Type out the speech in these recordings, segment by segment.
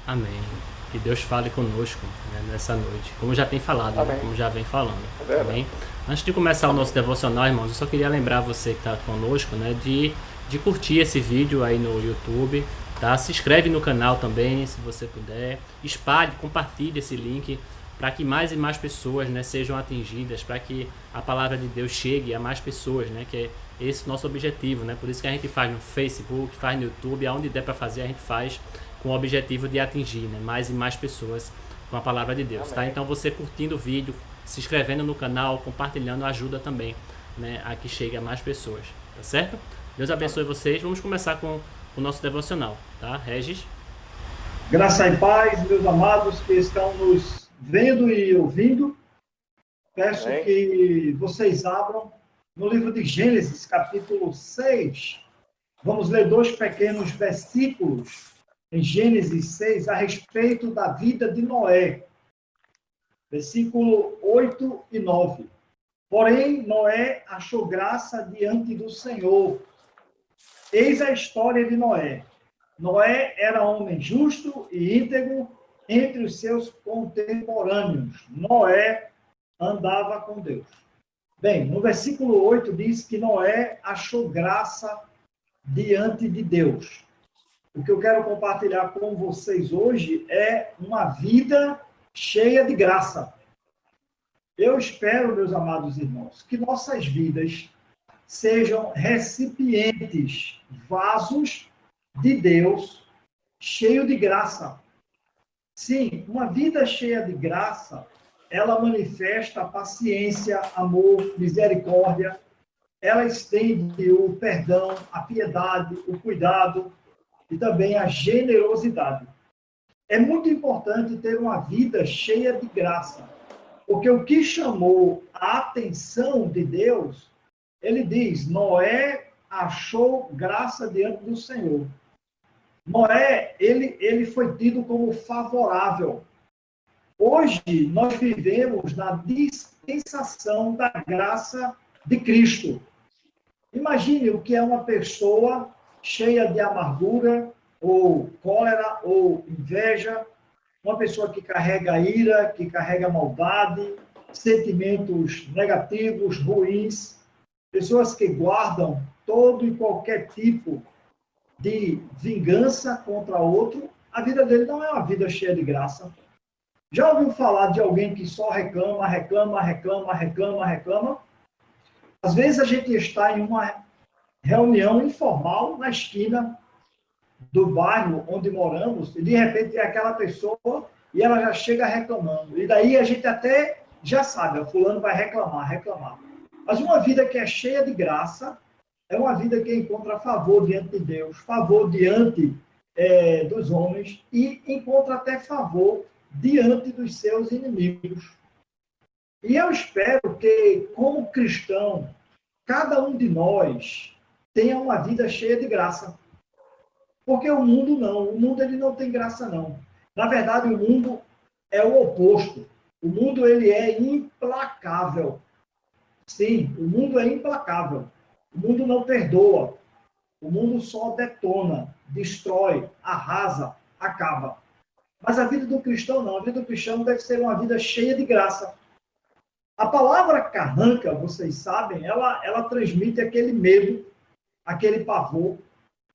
Amém. Que Deus fale conosco, né, nessa noite, como já tem falado, né, Amém. como já vem falando. É verdade. Amém. Antes de começar o nosso Amém. devocional, irmãos, eu só queria lembrar você que está conosco, né, de curtir esse vídeo aí no YouTube, tá? Se inscreve no canal também, se você puder. Espalhe, compartilhe esse link para que mais e mais pessoas, né, sejam atingidas, para que a palavra de Deus chegue a mais pessoas, né, que é esse nosso objetivo, né? Por isso que a gente faz no Facebook, faz no YouTube, aonde der para fazer a gente faz com o objetivo de atingir, né, mais e mais pessoas com a palavra de Deus, tá? Amém. Então você curtindo o vídeo, se inscrevendo no canal, compartilhando ajuda também, né, a que chegue a mais pessoas, tá certo? Deus abençoe Amém. vocês. Vamos começar com o nosso devocional, tá? Regis? Graça e paz, meus amados que estão nos vendo e ouvindo. Peço Amém. que vocês abram no livro de Gênesis, capítulo 6. Vamos ler dois pequenos versículos em Gênesis 6 a respeito da vida de Noé. Versículo 8 e 9. Porém, Noé achou graça diante do Senhor. Eis a história de Noé. Noé era homem justo e íntegro entre os seus contemporâneos. Noé andava com Deus. Bem, no versículo 8 diz que Noé achou graça diante de Deus. O que eu quero compartilhar com vocês hoje é uma vida cheia de graça. Eu espero, meus amados irmãos, que nossas vidas sejam recipientes, vasos de Deus, cheio de graça. Sim, uma vida cheia de graça, ela manifesta paciência, amor, misericórdia, ela estende o perdão, a piedade, o cuidado e também a generosidade. É muito importante ter uma vida cheia de graça, porque o que chamou a atenção de Deus, ele diz, Noé achou graça diante do Senhor. Noé, ele foi tido como favorável. Hoje, nós vivemos na dispensação da graça de Cristo. Imagine o que é uma pessoa cheia de amargura, ou cólera, ou inveja, uma pessoa que carrega ira, que carrega maldade, sentimentos negativos, ruins, pessoas que guardam todo e qualquer tipo de vingança contra outro, a vida dele não é uma vida cheia de graça. Já ouviu falar de alguém que só reclama, reclama, reclama, reclama, reclama? Às vezes a gente está em uma reunião informal na esquina do bairro onde moramos e de repente é aquela pessoa e ela já chega reclamando. E daí a gente até já sabe, o fulano vai reclamar, reclamar. Mas uma vida que é cheia de graça é uma vida que encontra favor diante de Deus, favor diante dos homens e encontra até favor diante dos seus inimigos. E eu espero que, como cristão, cada um de nós tenha uma vida cheia de graça. Porque o mundo não. O mundo ele não tem graça, não. Na verdade, o mundo é o oposto. O mundo ele é implacável. Sim, o mundo é implacável. O mundo não perdoa. O mundo só detona, destrói, arrasa, acaba. Mas a vida do cristão não. A vida do cristão deve ser uma vida cheia de graça. A palavra carranca, vocês sabem, ela transmite aquele medo, aquele pavor.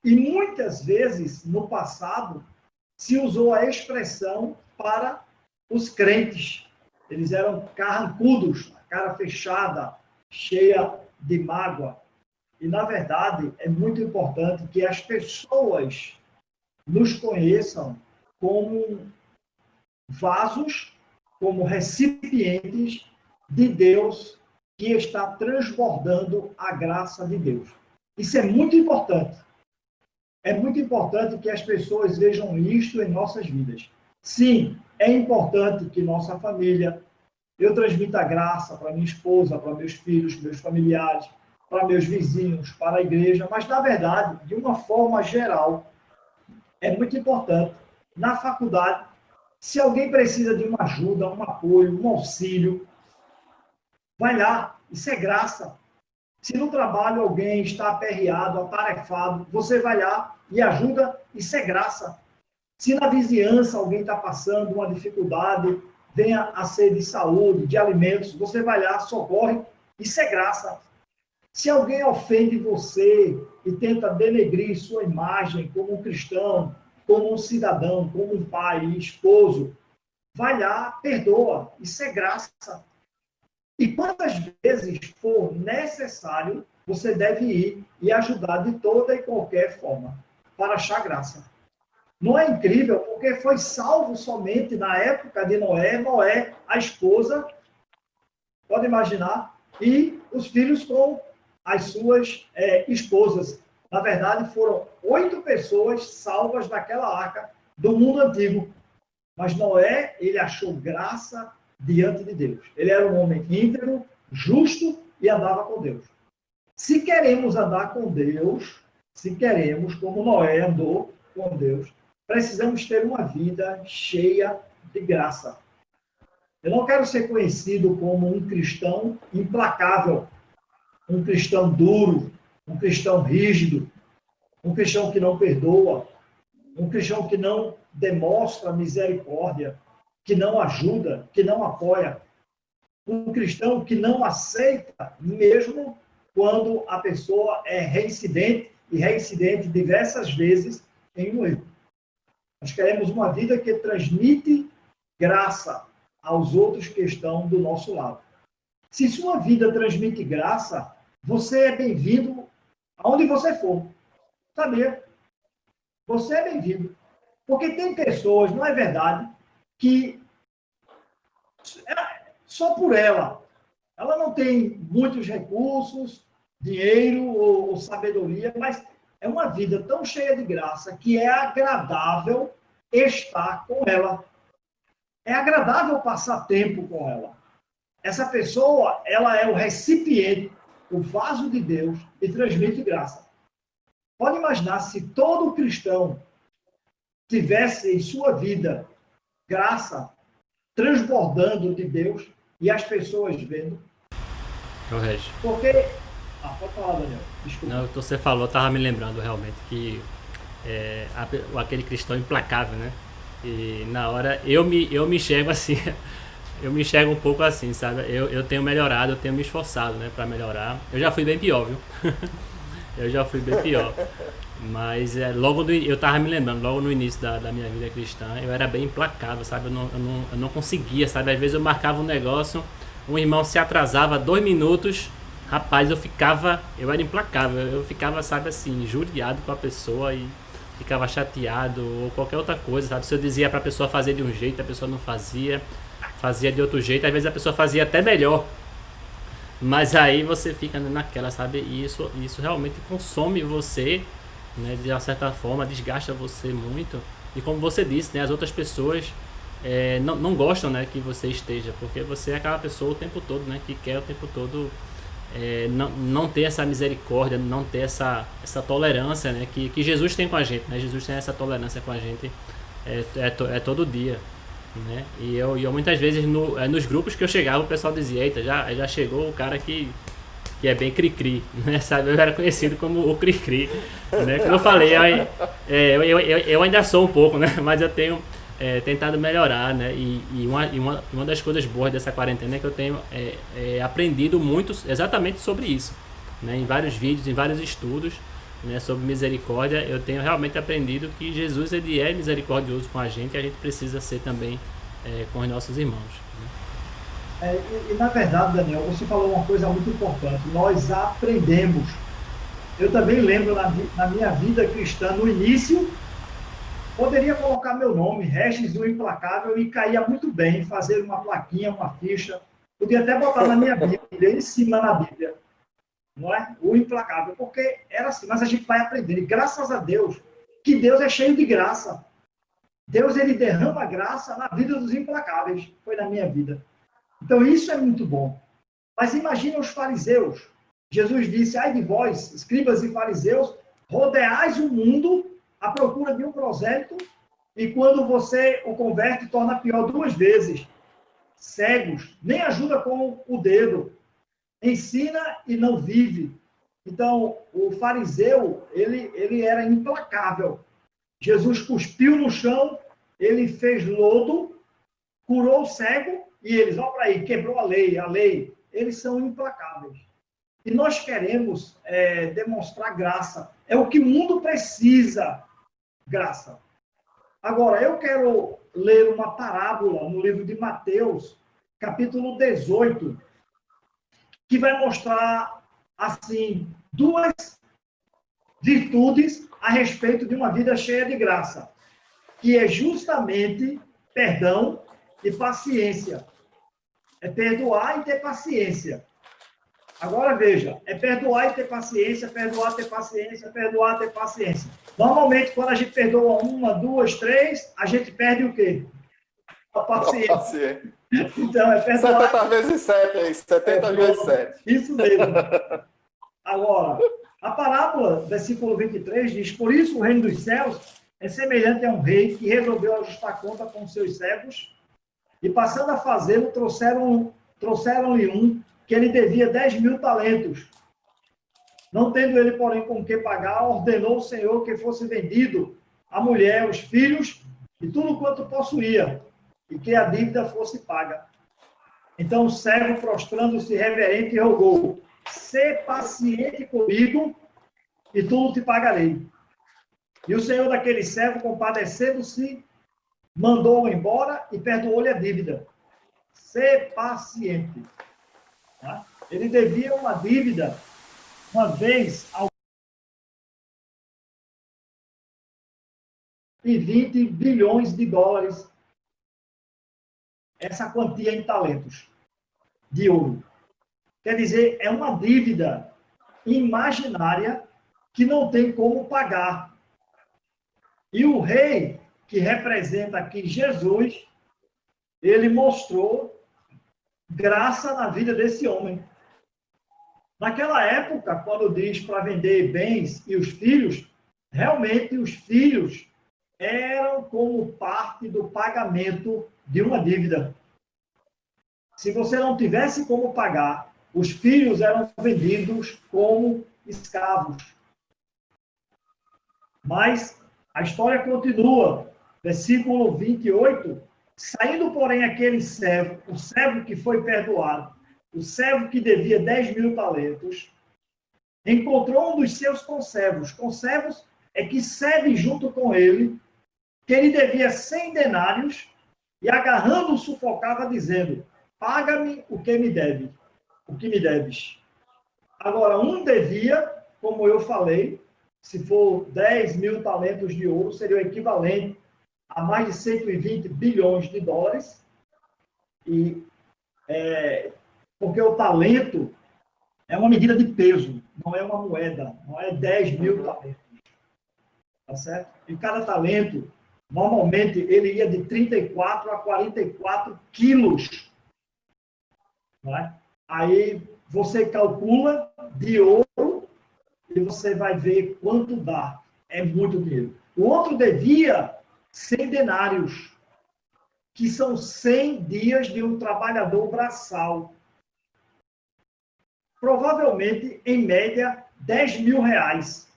E muitas vezes, no passado, se usou a expressão para os crentes. Eles eram carrancudos, a cara fechada, cheia de mágoa. E, na verdade, é muito importante que as pessoas nos conheçam como vasos, como recipientes de Deus que está transbordando a graça de Deus. Isso é muito importante. É muito importante que as pessoas vejam isto em nossas vidas. Sim, é importante que nossa família, eu transmita graça para minha esposa, para meus filhos, meus familiares, para meus vizinhos, para a igreja, mas, na verdade, de uma forma geral, é muito importante. Na faculdade, se alguém precisa de uma ajuda, um apoio, um auxílio, vai lá, isso é graça. Se no trabalho alguém está aperreado, atarefado, você vai lá e ajuda, isso é graça. Se na vizinhança alguém está passando uma dificuldade, venha a ser de saúde, de alimentos, você vai lá, socorre, isso é graça. Se alguém ofende você e tenta denegrir sua imagem como um cristão, como um cidadão, como um pai, esposo, vai lá, perdoa, isso é graça. E quantas vezes for necessário, você deve ir e ajudar de toda e qualquer forma para achar graça. Não é incrível? Porque foi salvo somente na época de Noé, Noé, a esposa, pode imaginar, e os filhos com as suas esposas. Na verdade, foram 8 pessoas salvas daquela arca do mundo antigo. Mas Noé, ele achou graça diante de Deus. Ele era um homem íntegro, justo e andava com Deus. Se queremos andar com Deus, se queremos, como Noé andou com Deus, precisamos ter uma vida cheia de graça. Eu não quero ser conhecido como um cristão implacável, um cristão duro, um cristão rígido, um cristão que não perdoa, um cristão que não demonstra misericórdia, que não ajuda, que não apoia. Um cristão que não aceita, mesmo quando a pessoa é reincidente, e reincidente diversas vezes em um erro. Nós queremos uma vida que transmite graça aos outros que estão do nosso lado. Se sua vida transmite graça, você é bem-vindo aonde você for. Sabia? Você é bem-vindo. Porque tem pessoas, não é verdade, que só por ela não tem muitos recursos, dinheiro ou sabedoria, mas é uma vida tão cheia de graça que é agradável estar com ela. É agradável passar tempo com ela. Essa pessoa, ela é o recipiente, o vaso de Deus e transmite graça. Pode imaginar se todo cristão tivesse em sua vida graça transbordando de Deus e as pessoas vendo. Regi. Porque... pode falar, Daniel. Desculpa. Não, você falou, eu estava me lembrando realmente que aquele cristão implacável, né? E na hora eu me enxergo assim, eu me enxergo um pouco assim, sabe? Eu tenho melhorado, eu tenho me esforçado, né, para melhorar. Eu já fui bem pior, viu? Eu já fui bem pior. Mas eu tava me lembrando, logo no início da minha vida cristã, eu era bem implacável, sabe? Eu não conseguia, sabe? Às vezes eu marcava um negócio, um irmão se atrasava 2 minutos, rapaz, eu era implacável, eu ficava, sabe, assim, injuriado com a pessoa e ficava chateado ou qualquer outra coisa, sabe? Se eu dizia pra pessoa fazer de um jeito, a pessoa não fazia de outro jeito, às vezes a pessoa fazia até melhor. Mas aí você fica naquela, sabe? E isso realmente consome você, né? De uma certa forma, desgasta você muito. E como você disse, né? As outras pessoas não gostam, né? Que você esteja, porque você é aquela pessoa o tempo todo, né? Que quer o tempo todo não ter essa misericórdia, não ter essa tolerância, né? Que Jesus tem com a gente, né? Jesus tem essa tolerância com a gente todo dia. Né? E eu muitas vezes nos grupos que eu chegava, o pessoal dizia: eita, já chegou o cara que é bem cri-cri, né? Sabe? Eu era conhecido como o cri-cri, né? Como eu falei, eu ainda sou um pouco, né? Mas eu tenho tentado melhorar, né? E uma das coisas boas dessa quarentena é que eu tenho aprendido muito exatamente sobre isso, né? Em vários vídeos, em vários estudos, né, sobre misericórdia, eu tenho realmente aprendido que Jesus, ele é misericordioso com a gente e a gente precisa ser também com os nossos irmãos. Né? Na verdade, Daniel, você falou uma coisa muito importante. Nós aprendemos. Eu também lembro na minha vida cristã, no início, poderia colocar meu nome, Regis o Implacável, e caía muito bem, fazer uma plaquinha, uma ficha. Podia até botar na minha Bíblia, em cima na Bíblia. Não é? O implacável, porque era assim, mas a gente vai aprendendo, e graças a Deus, que Deus é cheio de graça. Deus, ele derrama graça na vida dos implacáveis, foi na minha vida. Então, isso é muito bom. Mas imagina os fariseus. Jesus disse: ai de vós, escribas e fariseus, rodeais o mundo à procura de um prosélito, e quando você o converte, torna pior 2 vezes. Cegos, nem ajuda com o dedo, ensina e não vive. Então, o fariseu, ele era implacável. Jesus cuspiu no chão, ele fez lodo, curou o cego, e eles, olha para aí, quebrou a lei. Eles são implacáveis. E nós queremos demonstrar graça. É o que o mundo precisa, graça. Agora, eu quero ler uma parábola no livro de Mateus, capítulo 18, que vai mostrar, assim, duas virtudes a respeito de uma vida cheia de graça, que é justamente perdão e paciência. É perdoar e ter paciência. Agora veja, é perdoar e ter paciência, perdoar, ter paciência, perdoar, ter paciência. Normalmente, quando a gente perdoa uma, duas, três, a gente perde o quê? A paciência. Então, é perdoar. 70 vezes 7, é isso. 70 vezes 7. Isso mesmo. Agora, a parábola, versículo 23, diz: por isso o reino dos céus é semelhante a um rei que resolveu ajustar conta com seus servos, e passando a fazê-lo, trouxeram-lhe um que ele devia 10.000 talentos. Não tendo ele, porém, com que pagar, ordenou o Senhor que fosse vendido a mulher, os filhos e tudo quanto possuía, e que a dívida fosse paga. Então o servo, prostrando-se reverente, rogou: sê paciente comigo, e tudo te pagarei. E o senhor daquele servo, compadecendo-se, mandou-o embora e perdoou-lhe a dívida. Sê paciente. Tá? Ele devia uma dívida, uma vez, ao 20 bilhões de dólares, essa quantia em talentos de ouro. Quer dizer, é uma dívida imaginária que não tem como pagar. E o rei, que representa aqui Jesus, ele mostrou graça na vida desse homem. Naquela época, quando diz para vender bens e os filhos, realmente os filhos eram como parte do pagamento de uma dívida. Se você não tivesse como pagar, os filhos eram vendidos como escravos. Mas a história continua. Versículo 28. Saindo, porém, aquele servo, o servo que foi perdoado, o servo que devia 10.000 talentos, encontrou um dos seus conservos. Conservos é que serve junto com ele, que ele devia 100 denários, e agarrando-o sufocava, dizendo: paga-me o que me deve, o que me deves. Agora, um devia, como eu falei, se for 10.000 talentos de ouro, seria o equivalente a mais de 120 bilhões de dólares. E, porque o talento é uma medida de peso, não é uma moeda, não é 10.000 talentos. Tá certo? E cada talento, normalmente, ele ia de 34 a 44 quilos. Né? Aí você calcula de ouro e você vai ver quanto dá. É muito dinheiro. O outro devia 100 denários, que são 100 dias de um trabalhador braçal. Provavelmente, em média, 10.000 reais.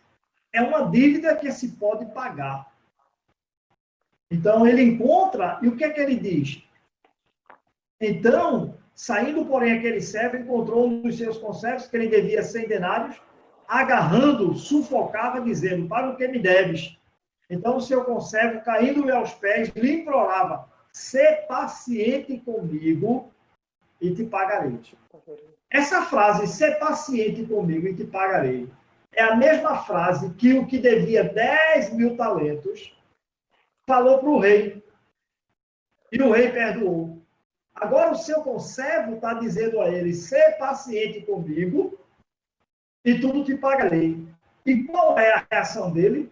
É uma dívida que se pode pagar. Então, ele encontra, e o que é que ele diz? Então, saindo, porém, aquele servo, encontrou um dos seus conservos, que ele devia 100 denários, agarrando, sufocava, dizendo: para o que me deves? Então, o seu conservo, caindo-lhe aos pés, lhe implorava: sê paciente comigo e te pagarei. Essa frase, sê paciente comigo e te pagarei, é a mesma frase que o que devia 10.000 talentos falou para o rei. E o rei perdoou. Agora o seu conservo está dizendo a ele: sê paciente comigo e tudo te pagarei. E qual é a reação dele?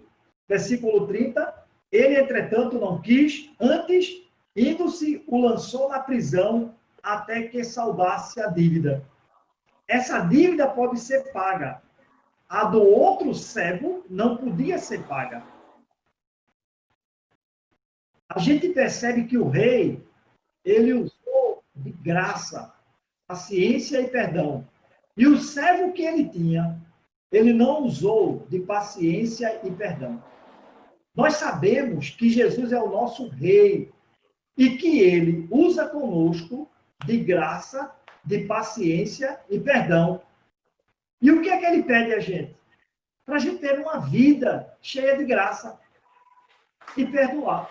Versículo 30. Ele, entretanto, não quis, antes, indo-se, o lançou na prisão até que saudasse a dívida. Essa dívida pode ser paga. A do outro servo não podia ser paga. A gente percebe que o rei, ele usou de graça, paciência e perdão. E o servo que ele tinha, ele não usou de paciência e perdão. Nós sabemos que Jesus é o nosso rei e que ele usa conosco de graça, de paciência e perdão. E o que é que ele pede a gente? Para a gente ter uma vida cheia de graça e perdoar.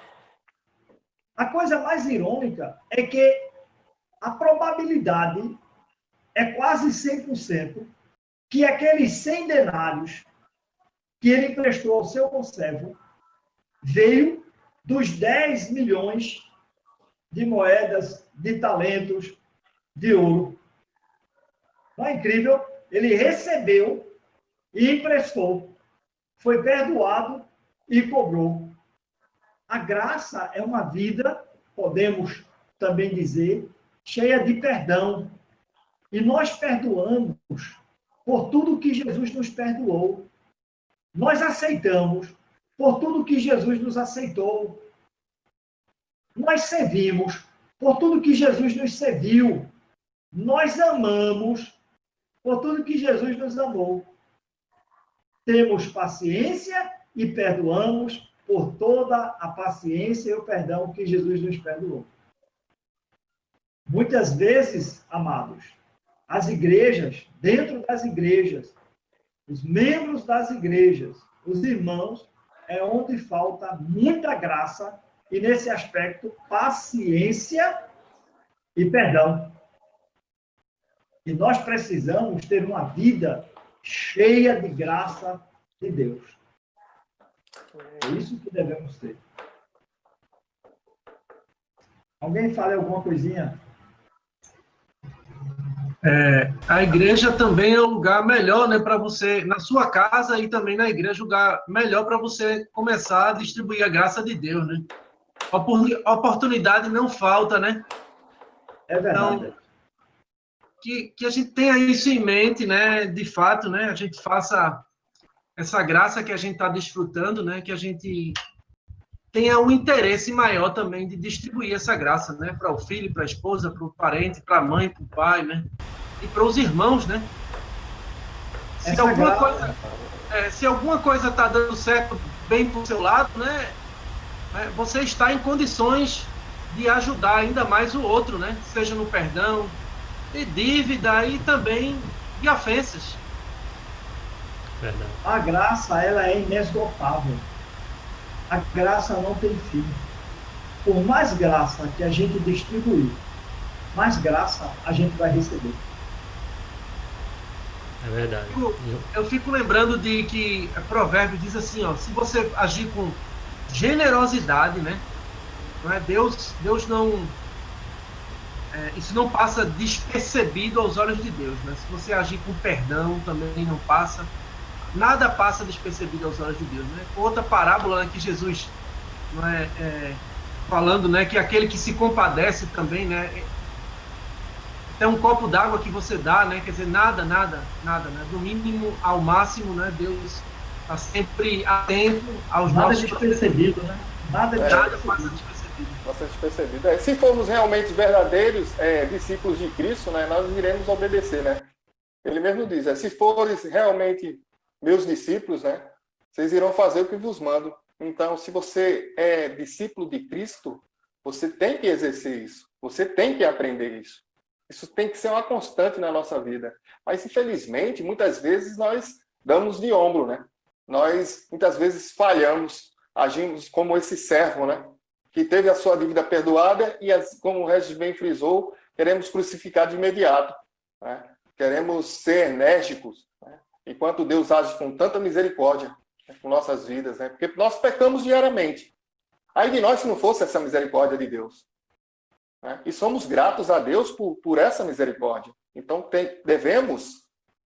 A coisa mais irônica é que a probabilidade é quase 100% que aqueles 100 denários que ele emprestou ao seu conservo veio dos 10 milhões de moedas, de talentos, de ouro. Não é incrível? Ele recebeu e emprestou, foi perdoado e cobrou. A graça é uma vida, podemos também dizer, cheia de perdão. E nós perdoamos por tudo que Jesus nos perdoou. Nós aceitamos por tudo que Jesus nos aceitou. Nós servimos por tudo que Jesus nos serviu. Nós amamos por tudo que Jesus nos amou. Temos paciência e perdoamos por toda a paciência e o perdão que Jesus nos perdoou. Muitas vezes, amados, as igrejas, dentro das igrejas, os membros das igrejas, os irmãos, é onde falta muita graça e, nesse aspecto, paciência e perdão. E nós precisamos ter uma vida cheia de graça de Deus. É isso que devemos ter. Alguém fala alguma coisinha? A igreja também é um lugar melhor, né, para você, na sua casa e também na igreja, um lugar melhor para você começar a distribuir a graça de Deus, né? Oportunidade não falta, né? É verdade. Então, que a gente tenha isso em mente, né? De fato, né? A gente faça essa graça que a gente está desfrutando, né? Que a gente tenha um interesse maior também de distribuir essa graça, né? Para o filho, para a esposa, para o parente, para a mãe, para o pai, né? E para os irmãos, né? Se alguma coisa está dando certo bem para o seu lado, né? Você está em condições de ajudar ainda mais o outro, né? Seja no perdão, de dívida e também de ofensas. Verdade. A graça, ela é inesgotável. A graça não tem fim. Por mais graça que a gente distribuir, mais graça a gente vai receber. É verdade. Eu fico lembrando de que o provérbio diz assim, ó, se você agir com generosidade, né? Não é? Deus não... isso não passa despercebido aos olhos de Deus, né? Se você agir com perdão, também não passa... Nada passa despercebido aos olhos de Deus, né? Outra parábola, né, que Jesus, não falando, né, que aquele que se compadece também, né? Tem um copo d'água que você dá, né? Quer dizer, nada, né? Do mínimo ao máximo, né? Deus está sempre atento aos nossos... Nada despercebido, né? Nada passa despercebido. Passa despercebido. Se formos realmente verdadeiros discípulos de Cristo, né, nós iremos obedecer, né? Ele mesmo diz, se fores realmente meus discípulos, né, vocês irão fazer o que vos mando. Então, se você é discípulo de Cristo, você tem que exercer isso. Você tem que aprender isso. Isso tem que ser uma constante na nossa vida. Mas, infelizmente, muitas vezes nós damos de ombro, né? Nós, muitas vezes, falhamos, agimos como esse servo, né? Que teve a sua dívida perdoada e, como o Regis bem frisou, queremos crucificar de imediato, né? Queremos ser enérgicos, né? Enquanto Deus age com tanta misericórdia, né, com nossas vidas, né? Porque nós pecamos diariamente. Aí de nós se não fosse essa misericórdia de Deus, né? E somos gratos a Deus por essa misericórdia. Então devemos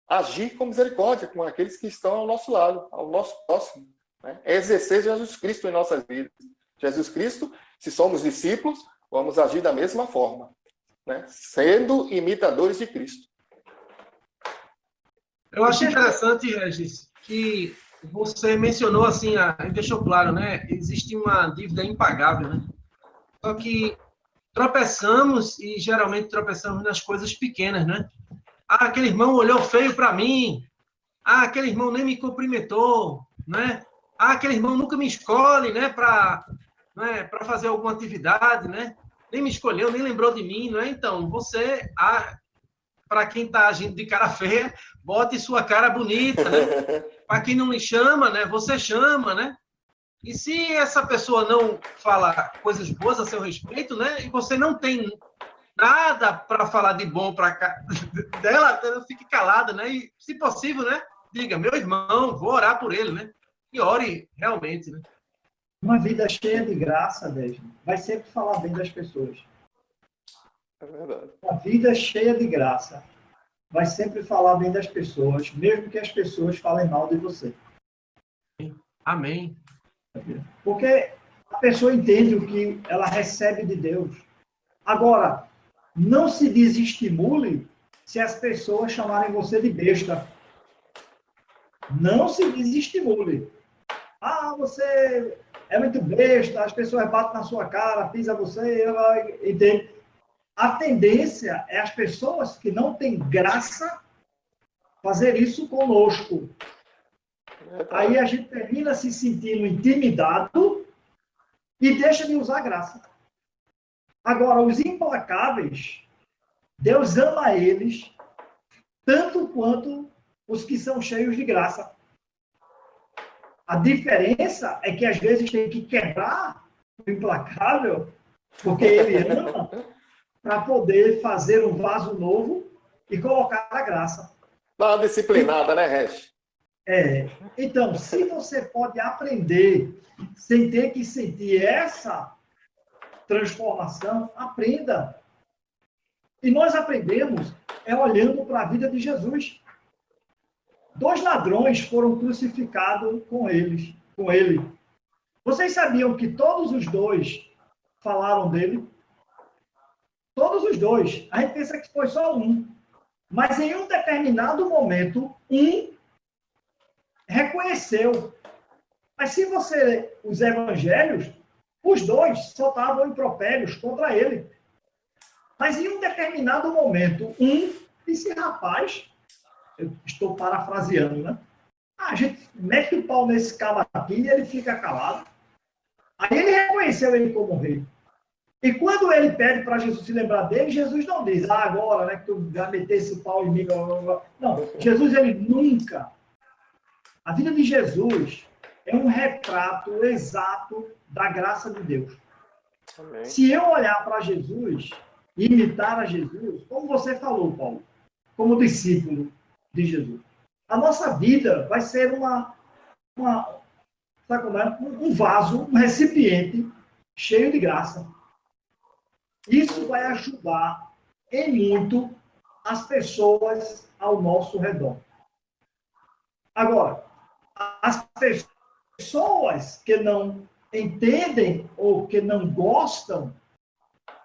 agir com misericórdia com aqueles que estão ao nosso lado, ao nosso próximo, né? É exercer Jesus Cristo em nossas vidas. Jesus Cristo, se somos discípulos, vamos agir da mesma forma, né? Sendo imitadores de Cristo. Eu acho interessante, Regis, que você mencionou assim, deixou claro, né? Existe uma dívida impagável, né? Só que tropeçamos e geralmente tropeçamos nas coisas pequenas, né? Aquele irmão olhou feio para mim. Aquele irmão nem me cumprimentou, né? aquele irmão nunca me escolhe, né, para fazer alguma atividade, né? Nem me escolheu, nem lembrou de mim, não é? Então, você, para quem está agindo de cara feia, bote sua cara bonita, né? Para quem não lhe chama, né, você chama, né? E se essa pessoa não fala coisas boas a seu respeito, né, e você não tem nada para falar de bom para dela, fique calada, né? E, se possível, né, diga, meu irmão, vou orar por ele, né? E ore realmente, né? Uma vida cheia de graça, Deja, vai sempre falar bem das pessoas. É verdade. Uma vida cheia de graça vai sempre falar bem das pessoas, mesmo que as pessoas falem mal de você. Amém. Porque a pessoa entende o que ela recebe de Deus. Agora, não se desestimule se as pessoas chamarem você de besta. Não se desestimule. Ah, você é muito besta, as pessoas batem na sua cara, pisam você, entende? A tendência é as pessoas que não têm graça fazer isso conosco. Aí a gente termina se sentindo intimidado e deixa de usar graça. Agora, os implacáveis, Deus ama eles tanto quanto os que são cheios de graça. A diferença é que às vezes tem que quebrar o implacável, porque ele ama, para poder fazer um vaso novo e colocar a graça. Dá uma disciplinada, né, Regi? Então, se você pode aprender sem ter que sentir essa transformação, aprenda. E nós aprendemos olhando para a vida de Jesus. 2 ladrões foram crucificados com ele. Vocês sabiam que todos os 2 falaram dele? Todos os 2. A gente pensa que foi só um. Mas em um determinado momento, um reconheceu. Mas se você ler os evangelhos, os 2 soltavam impropérios contra ele. Mas em um determinado momento, um disse, rapaz, eu estou parafraseando, né? A gente mete o pau nesse cara aqui e ele fica calado. Aí ele reconheceu ele como rei. E quando ele pede para Jesus se lembrar dele, Jesus não diz, agora, né, que tu vai meter esse pau em mim. Não, Jesus, ele nunca. A vida de Jesus é um retrato exato da graça de Deus. Amém. Se eu olhar para Jesus, imitar a Jesus, como você falou, Paulo, como discípulo de Jesus, a nossa vida vai ser sabe como é? Um vaso, um recipiente cheio de graça. Isso vai ajudar em muito as pessoas ao nosso redor. Agora, as pessoas que não entendem ou que não gostam,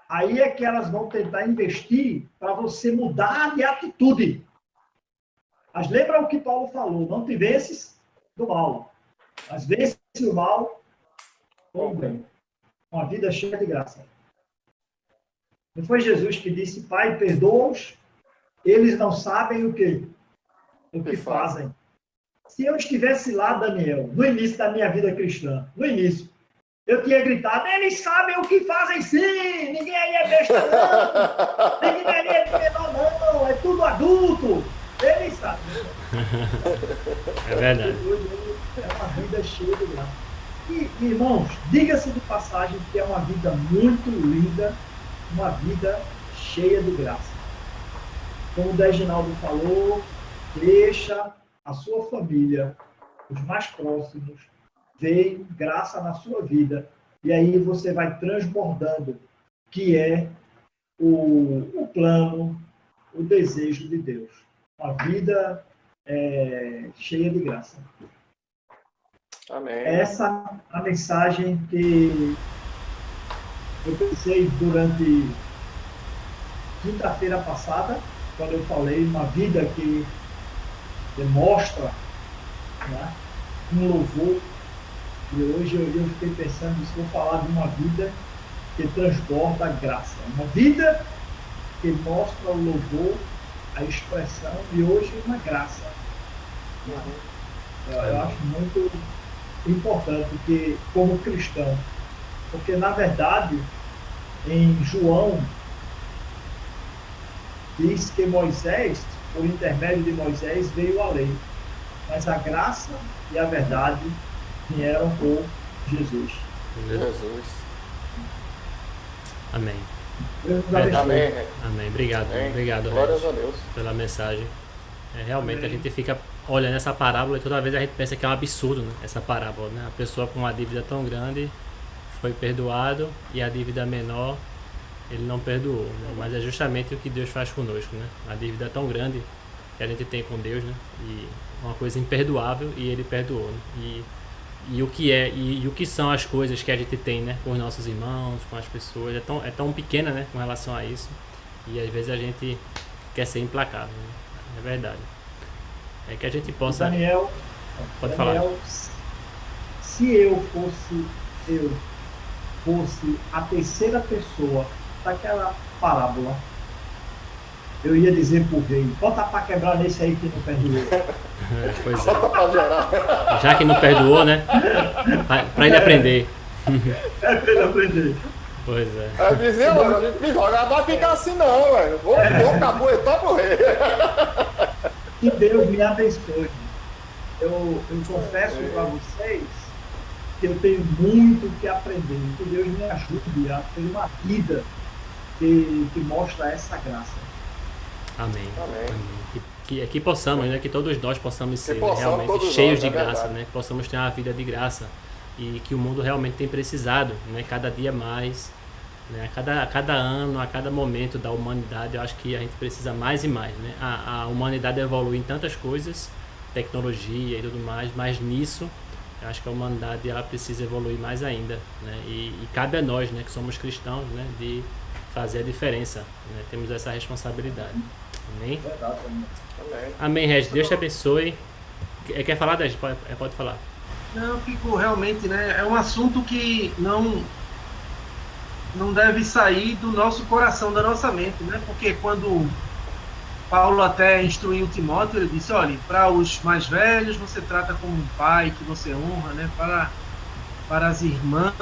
aí é que elas vão tentar investir para você mudar de atitude. Mas lembra o que Paulo falou, não te vences do mal, mas vence o mal com o bem. Uma vida cheia de graça. Não foi Jesus que disse, Pai, perdoa-os, eles não sabem o que fazem. Se eu estivesse lá, Daniel, no início da minha vida cristã, no início, eu tinha gritado, eles sabem o que fazem sim, ninguém aí é besta não, ninguém aí é menor não, é tudo adulto, eles sabem. É verdade. É uma vida cheia de graça. E, irmãos, diga-se de passagem que é uma vida muito linda, uma vida cheia de graça. Como o Reginaldo falou, deixa a sua família, os mais próximos, ver graça na sua vida. E aí você vai transbordando, que é o plano, o desejo de Deus. Uma vida cheia de graça. Amém. Essa é a mensagem que eu pensei durante quinta-feira passada, quando eu falei uma vida que demonstra, né, um louvor. E hoje eu fiquei pensando nisso, vou falar de uma vida que transborda a graça. Uma vida que mostra o louvor, a expressão, e hoje uma graça. Eu acho muito importante que, como cristão, porque, na verdade, em João, diz que Moisés, por intermédio de Moisés, veio a lei. Mas a graça e a verdade vieram por Jesus. Jesus. Amém. Deus nos abençoe. Amém. Amém. Obrigado. Amém. Obrigado, Glórias Regis, a Deus. pela mensagem. Realmente Amém. a gente fica olhando essa parábola e toda vez a gente pensa que é um absurdo, né? Essa parábola, né? A pessoa com uma dívida tão grande foi perdoado e a dívida menor ele não perdoou, né? Mas é justamente o que Deus faz conosco, né? A dívida tão grande que a gente tem com Deus, né? E uma coisa imperdoável e ele perdoou, né? E o que é e o que são as coisas que a gente tem, né, com os nossos irmãos, com as pessoas, é tão pequena, né, com relação a isso, e às vezes a gente quer ser implacável, né? É verdade. É que a gente possa... Daniel, Pode Daniel, se eu fosse a terceira pessoa daquela parábola, eu ia dizer por rei, bota para quebrar nesse aí que não perdoou. Pois Bota é. pra gerar. Já que não perdoou, né, pra ele aprender. É para ele aprender. Pois é. Eu dizia, mano, a gente me joga, vai ficar assim não, velho. Vou cabuetar pro rei. Que Deus me abençoe. Eu confesso para vocês que eu tenho muito que aprender. Que Deus me ajude a ter uma vida que mostra essa graça. Amém. Amém. Que possamos, né? Que todos nós possamos ser, né, possamos realmente todos cheios nós, de é graça, verdade. né? Que possamos ter uma vida de graça e que o mundo realmente tem precisado, né? Cada dia mais, né? A cada ano, a cada momento da humanidade, eu acho que a gente precisa mais e mais, né? A humanidade evolui em tantas coisas, tecnologia e tudo mais, mas nisso eu acho que a humanidade ela precisa evoluir mais ainda, né? E cabe a nós, né? Que somos cristãos, né? De fazer a diferença, né? Temos essa responsabilidade. Amém? Verdade, amém. Amém. Amém, Regis. Deus te abençoe. Quer falar, Regis? Pode falar. Não, eu fico realmente, né? É um assunto que não deve sair do nosso coração, da nossa mente, né? Porque quando Paulo até instruiu Timóteo, ele disse, olha, para os mais velhos você trata como um pai que você honra, né? Para as irmãs,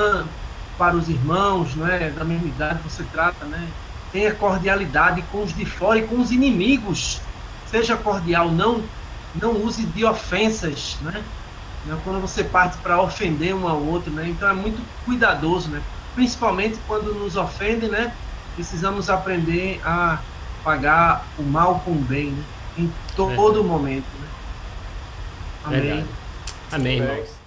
para os irmãos, né? Da mesma idade você trata, né? Tenha cordialidade com os de fora e com os inimigos. Seja cordial, não use de ofensas, né? Quando você parte para ofender um ao outro, né? Então é muito cuidadoso, né? Principalmente quando nos ofendem, né? Precisamos aprender a pagar o mal com o bem, né? Em todo momento, né? Amém. Verdade. Amém, Amém. irmãos.